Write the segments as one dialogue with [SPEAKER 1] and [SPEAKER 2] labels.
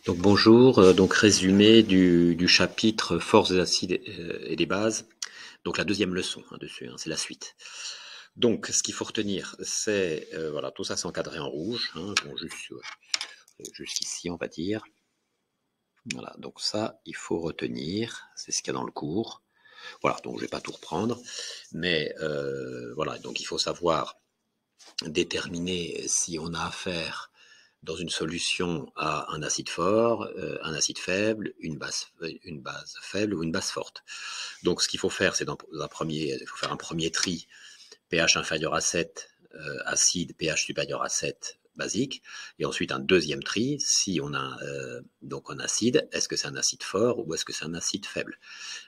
[SPEAKER 1] Donc bonjour, donc résumé du chapitre force des acides et des bases. Donc la deuxième leçon dessus, c'est la suite. Donc ce qu'il faut retenir, c'est voilà, tout ça c'est encadré en rouge, bon, jusqu'ici on va dire. Voilà, donc ça il faut retenir, c'est ce qu'il y a dans le cours. Voilà, donc je vais pas tout reprendre, mais voilà, donc il faut savoir déterminer si on a affaire dans une solution à un acide fort, un acide faible, une base faible ou une base forte. Donc ce qu'il faut faire, c'est il faut faire un premier tri, pH inférieur à 7, acide, pH supérieur à 7, basique, et ensuite un deuxième tri, si on a donc un acide, est-ce que c'est un acide fort ou est-ce que c'est un acide faible?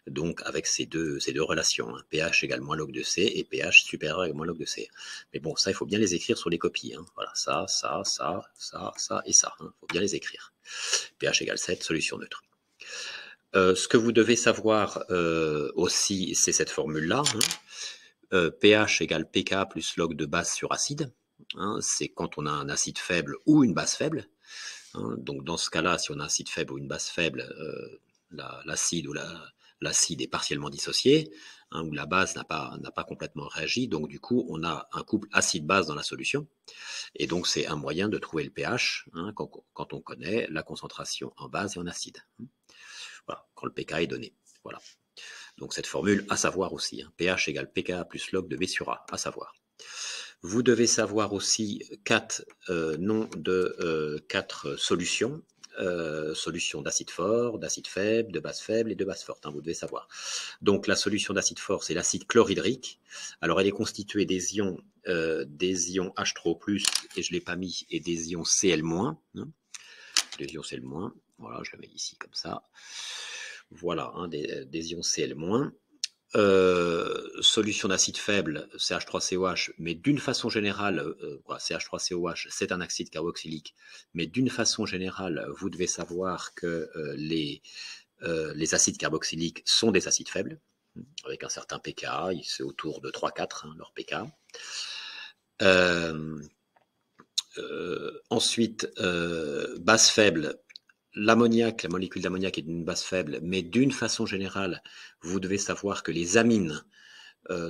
[SPEAKER 1] Donc avec ces deux relations, pH égale moins log de C et pH supérieur à moins log de C. Mais bon, ça, il faut bien les écrire sur les copies. Voilà, ça et ça. Il faut bien les écrire. pH égale 7, solution neutre. Ce que vous devez savoir aussi, c'est cette formule-là. pH égale pK plus log de base sur acide. C'est quand on a un acide faible ou une base faible. Donc dans ce cas-là, si on a un acide faible ou une base faible, l'acide est partiellement dissocié, où la base n'a pas complètement réagi, donc du coup on a un couple acide-base dans la solution, et donc c'est un moyen de trouver le pH quand on connaît la concentration en base et en acide. Voilà, quand le pK est donné. Voilà. Donc cette formule à savoir aussi, pH égale pK plus log de V sur A, à savoir. Vous devez savoir aussi quatre noms de quatre solutions. Solution d'acide fort, d'acide faible, de base faible et de base forte, vous devez savoir. Donc la solution d'acide fort, c'est l'acide chlorhydrique. Alors elle est constituée des ions H3+, et je ne l'ai pas mis, et des ions Cl-. Des ions Cl-, voilà, je le mets ici comme ça. Voilà, des ions Cl-. Solution d'acide faible, CH3COH, mais d'une façon générale, CH3COH, c'est un acide carboxylique, mais d'une façon générale, vous devez savoir que les acides carboxyliques sont des acides faibles, avec un certain pK, c'est autour de 3-4, leur pK. Ensuite, base faible, l'ammoniac, la molécule d'ammoniac est d'une base faible, mais d'une façon générale, vous devez savoir que les amines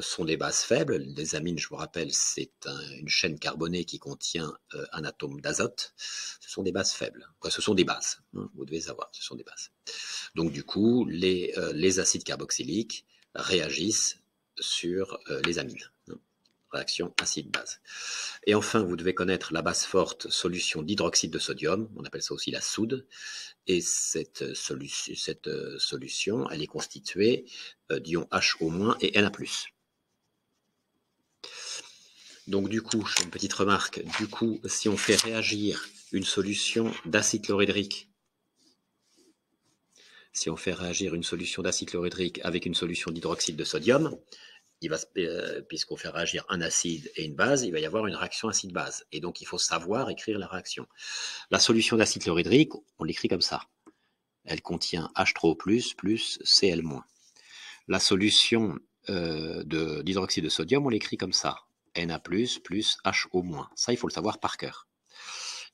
[SPEAKER 1] sont des bases faibles. Les amines, je vous rappelle, c'est une chaîne carbonée qui contient un atome d'azote. Ce sont des bases faibles. Ce sont des bases, vous devez savoir, ce sont des bases. Donc du coup, les acides carboxyliques réagissent sur les amines. Réaction acide-base. Et enfin, vous devez connaître la base forte, solution d'hydroxyde de sodium, on appelle ça aussi la soude, et cette solution, elle est constituée d'ions HO- et Na+. Donc du coup, je fais une petite remarque, du coup, si on fait réagir une solution d'acide chlorhydrique, avec une solution d'hydroxyde de sodium, puisqu'on fait réagir un acide et une base, il va y avoir une réaction acide-base. Et donc, il faut savoir écrire la réaction. La solution d'acide chlorhydrique, on l'écrit comme ça. Elle contient H3O+, plus Cl-. La solution d'hydroxyde de sodium, on l'écrit comme ça. Na+, plus HO-. Ça, il faut le savoir par cœur.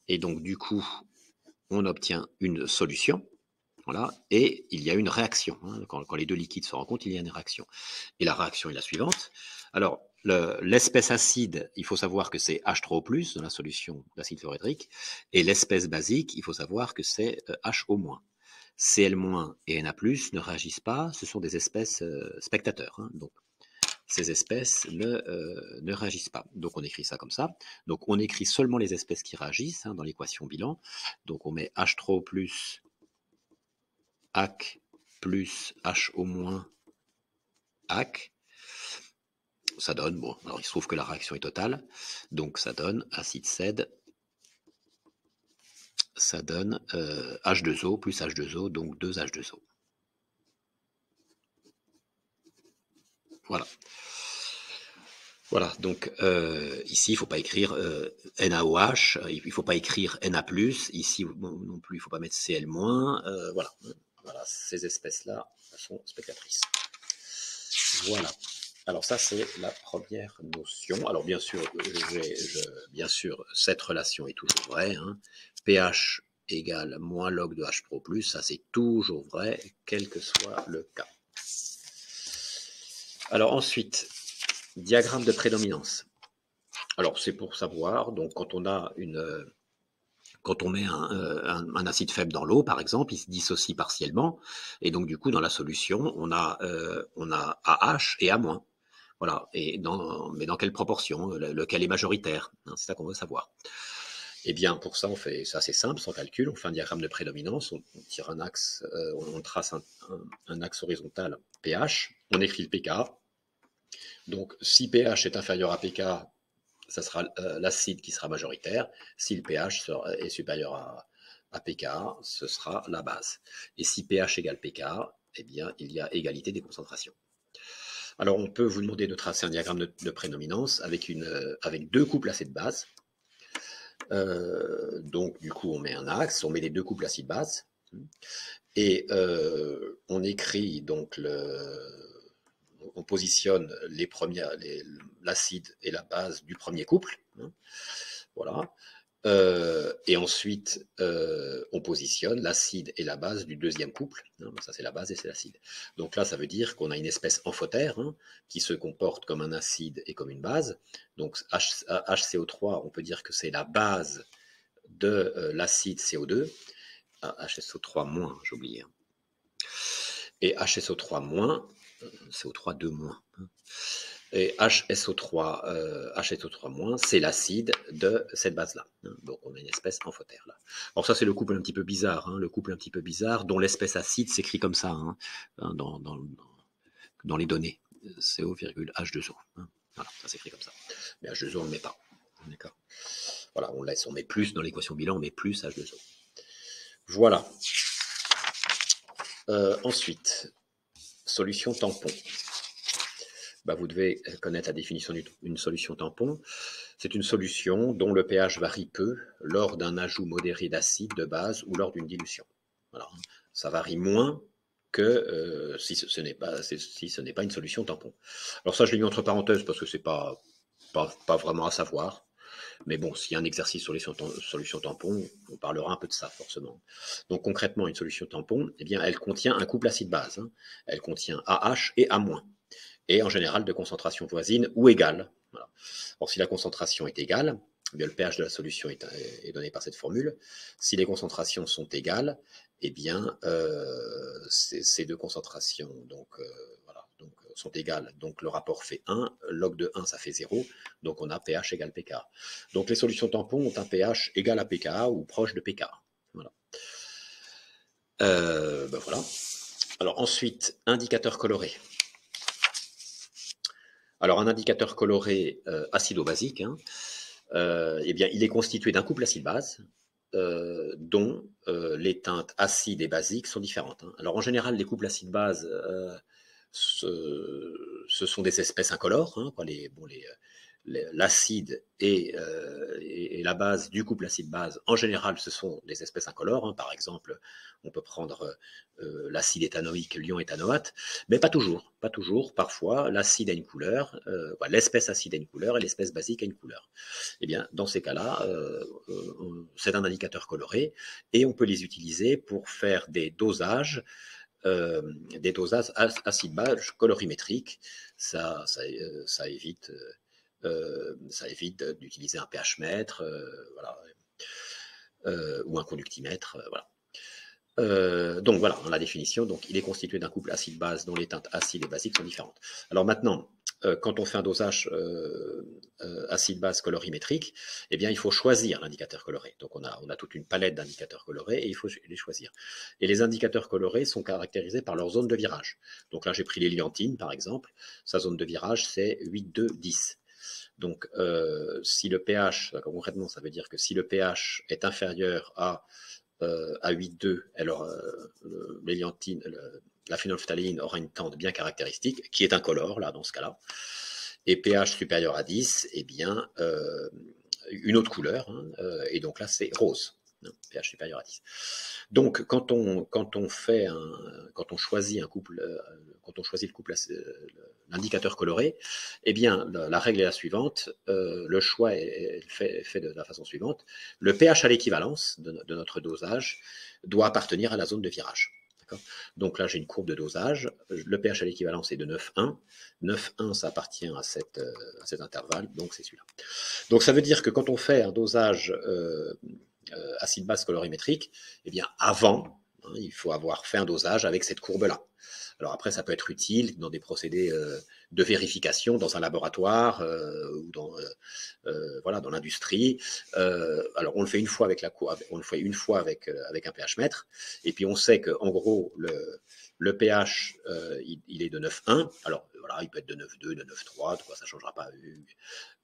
[SPEAKER 1] Et donc, du coup, on obtient une solution. Voilà, et il y a une réaction. Quand les deux liquides se rencontrent, il y a une réaction. Et la réaction est la suivante. Alors, l'espèce acide, il faut savoir que c'est H3O+, dans la solution d'acide chlorhydrique, et l'espèce basique, il faut savoir que c'est HO-. Cl- et Na+, ne réagissent pas, ce sont des espèces spectateurs. Donc, ces espèces ne réagissent pas. Donc, on écrit ça comme ça. Donc, on écrit seulement les espèces qui réagissent dans l'équation bilan. Donc, on met H3O+, AC plus HO- AC, ça donne, bon, alors il se trouve que la réaction est totale, donc ça donne acide cède, ça donne H2O plus H2O, donc 2H2O. Voilà. Voilà, donc ici, il ne faut pas écrire NaOH, il ne faut pas écrire Na+, ici non plus, il ne faut pas mettre Cl-. Voilà. Voilà, ces espèces-là sont spectatrices. Voilà. Alors ça, c'est la première notion. Alors bien sûr, cette relation est toujours vraie. pH égale moins log de H pro plus, ça c'est toujours vrai, quel que soit le cas. Alors ensuite, diagramme de prédominance. Alors c'est pour savoir, donc quand on a quand on met un acide faible dans l'eau, par exemple, il se dissocie partiellement, et donc du coup dans la solution, on a AH et A-. Voilà, mais dans quelle proportion, lequel est majoritaire, hein, c'est ça qu'on veut savoir. Eh bien, pour ça, c'est assez simple, sans calcul, on fait un diagramme de prédominance, on tire un axe, on trace un axe horizontal pH, on écrit le pK. Donc, si pH est inférieur à pK, ça sera l'acide qui sera majoritaire. Si le pH est supérieur à pK, ce sera la base. Et si pH égale pK, eh bien, il y a égalité des concentrations. Alors, on peut vous demander de tracer un diagramme de prédominance avec deux couples acide-base. Donc, du coup, on met un axe, on met les deux couples acide-base, et on écrit donc on positionne l'acide et la base du premier couple, hein, voilà. Et ensuite, on positionne l'acide et la base du deuxième couple. Hein, ça, c'est la base et c'est l'acide. Donc là, ça veut dire qu'on a une espèce amphotère, hein, qui se comporte comme un acide et comme une base. Donc HCO3, on peut dire que c'est la base de l'acide CO2. HSO3-, j'ai oublié. Hein. Et HSO3-, CO3 2-. Hein. Et HSO3-, c'est l'acide de cette base-là. Donc, on a une espèce amphotère là. Alors ça, c'est le couple un petit peu bizarre, hein, le couple un petit peu bizarre, dont l'espèce acide s'écrit comme ça, hein, dans les données, CO,H2O. Hein. Voilà, ça s'écrit comme ça. Mais H2O, on ne le met pas. D'accord. Voilà, on met plus dans l'équation bilan, on met plus H2O. Voilà. Ensuite, solution tampon. Bah, vous devez connaître la définition d'une solution tampon. C'est une solution dont le pH varie peu lors d'un ajout modéré d'acide, de base ou lors d'une dilution. Voilà. Ça varie moins que si ce n'est pas une solution tampon. Alors ça, je l'ai mis entre parenthèses parce que c'est pas vraiment à savoir. Mais bon, s'il y a un exercice sur les solutions tampons, on parlera un peu de ça, forcément. Donc concrètement, une solution tampon, eh bien, elle contient un couple acide-base. Hein. Elle contient AH et A-. Et en général de concentration voisine ou égale. Voilà. Or, si la concentration est égale, eh bien, le pH de la solution est donné par cette formule. Si les concentrations sont égales, eh bien, ces deux concentrations sont égales. Donc, le rapport fait 1. Log de 1, ça fait 0. Donc, on a pH égale pK. Donc, les solutions tampons ont un pH égal à pK ou proche de pK. Voilà. Voilà. Alors, ensuite, indicateur coloré. Alors, un indicateur coloré acido-basique, hein, eh bien, il est constitué d'un couple acide-base dont les teintes acides et basiques sont différentes. Hein. Alors, en général, les couples acide-base, ce sont des espèces incolores. Hein, l'acide et la base du couple acide-base, en général, ce sont des espèces incolores. Hein. Par exemple, on peut prendre l'acide éthanoïque, l'ion éthanoate, mais pas toujours. Pas toujours. Parfois, l'acide a une couleur, l'espèce acide a une couleur et l'espèce basique a une couleur. Eh bien, dans ces cas-là, c'est un indicateur coloré et on peut les utiliser pour faire des dosages acide-base colorimétriques. Ça évite d'utiliser un pH mètre, ou un conductimètre, voilà. Donc voilà, la définition, donc il est constitué d'un couple acide-base dont les teintes acides et basiques sont différentes. Alors maintenant, quand on fait un dosage acide-base colorimétrique, eh bien il faut choisir l'indicateur coloré. Donc on a toute une palette d'indicateurs colorés et il faut les choisir. Et les indicateurs colorés sont caractérisés par leur zone de virage. Donc là j'ai pris l'héliantine par exemple, sa zone de virage c'est 8, 2, 10. Donc si le pH, concrètement ça veut dire que si le pH est inférieur à 8,2, alors l'héliantine, la phénylphtaléine aura une tente bien caractéristique, qui est incolore, là, dans ce cas-là. Et pH supérieur à 10, eh bien, une autre couleur, hein, et donc là, c'est rose. hein, pH supérieur à 10. Donc, quand on choisit un couple, quand on choisit le couple, l'indicateur coloré, eh bien, la règle est la suivante. Le choix est fait de la façon suivante. Le pH à l'équivalence de notre dosage doit appartenir à la zone de virage. Donc là, j'ai une courbe de dosage. Le pH à l'équivalence est de 9,1. 9,1, ça appartient à cet intervalle, donc c'est celui-là. Donc ça veut dire que quand on fait un dosage acide-base colorimétrique, eh bien avant, hein, il faut avoir fait un dosage avec cette courbe-là. Alors après, ça peut être utile dans des procédés de vérification dans un laboratoire ou voilà, dans l'industrie. Alors on le fait une fois avec on le fait une fois avec un pH mètre, et puis on sait que en gros le pH il est de 9,1. Alors voilà, il peut être de 9,2, de 9,3, de quoi ça changera pas.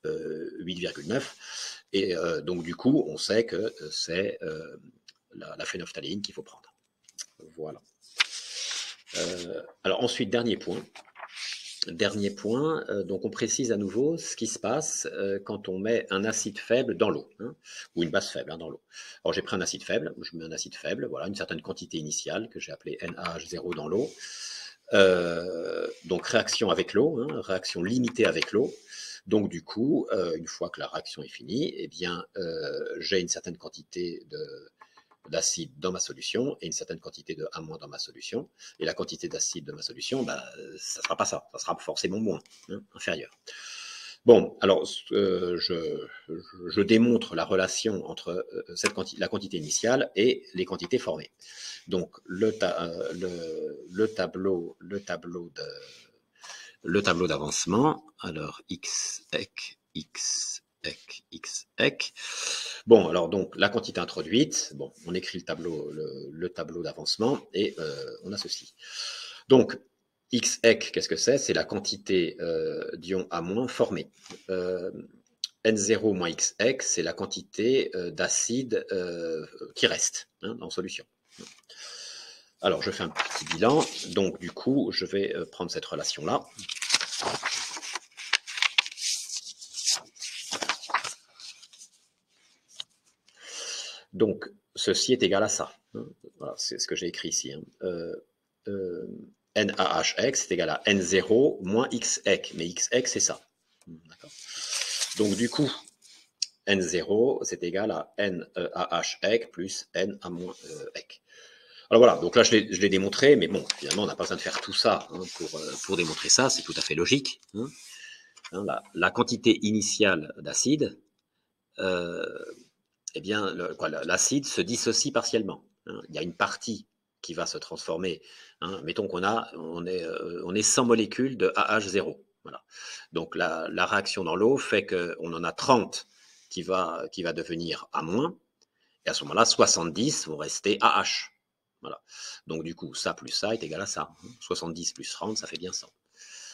[SPEAKER 1] 8,9. Et donc du coup, on sait que c'est la phénophtaléine qu'il faut prendre. Voilà. Alors ensuite, dernier point, donc on précise à nouveau ce qui se passe quand on met un acide faible dans l'eau, hein, ou une base faible dans l'eau. Alors j'ai pris un acide faible, je mets un acide faible, voilà, une certaine quantité initiale que j'ai appelée NaH0 dans l'eau. Donc réaction avec l'eau, hein, réaction limitée avec l'eau. Donc du coup, une fois que la réaction est finie, eh bien, j'ai une certaine quantité d'acide dans ma solution et une certaine quantité de A- dans ma solution. Et la quantité d'acide de ma solution, bah, ça ne sera pas ça, ça sera forcément moins, hein, inférieur. Bon, alors je démontre la relation entre la quantité initiale et les quantités formées. Donc le tableau d'avancement, alors x ec. Bon, alors donc la quantité introduite, bon, on écrit le tableau d'avancement et on a ceci. Donc x ec, qu'est-ce que c'est? C'est la quantité d'ion A- formée. N0 moins x ec, c'est la quantité d'acide qui reste, hein, en solution. Alors, je fais un petit bilan. Donc, du coup, je vais prendre cette relation-là. Donc, ceci est égal à ça. Voilà, c'est ce que j'ai écrit ici. NaHX est égal à N0 moins XEC. Mais XEC, c'est ça. Donc, du coup, N0, c'est égal à NaHEC plus Na-EC. Alors voilà, donc là je l'ai démontré, mais bon, finalement on n'a pas besoin de faire tout ça hein, pour démontrer ça, c'est tout à fait logique. Hein. La quantité initiale d'acide, eh bien l'acide se dissocie partiellement. Hein. Il y a une partie qui va se transformer. Hein. Mettons on est 100 molécules de AH0. Voilà. Donc la réaction dans l'eau fait qu'on en a 30 qui va devenir A-, et à ce moment-là 70 vont rester AH. Voilà. Donc du coup, ça plus ça est égal à ça. 70 plus 30, ça fait bien 100.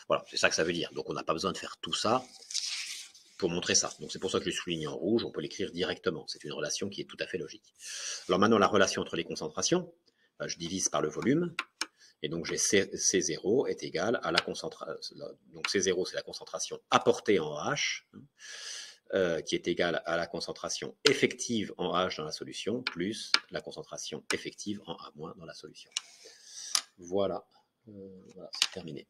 [SPEAKER 1] Voilà, c'est ça que ça veut dire. Donc on n'a pas besoin de faire tout ça pour montrer ça. Donc c'est pour ça que je l'ai souligné en rouge, on peut l'écrire directement. C'est une relation qui est tout à fait logique. Alors maintenant, la relation entre les concentrations, je divise par le volume, et donc j'ai C0 est égal à la concentration. Donc C0, c'est la concentration apportée en H, qui est égale à la concentration effective en H dans la solution, plus la concentration effective en A- dans la solution. Voilà, voilà c'est terminé.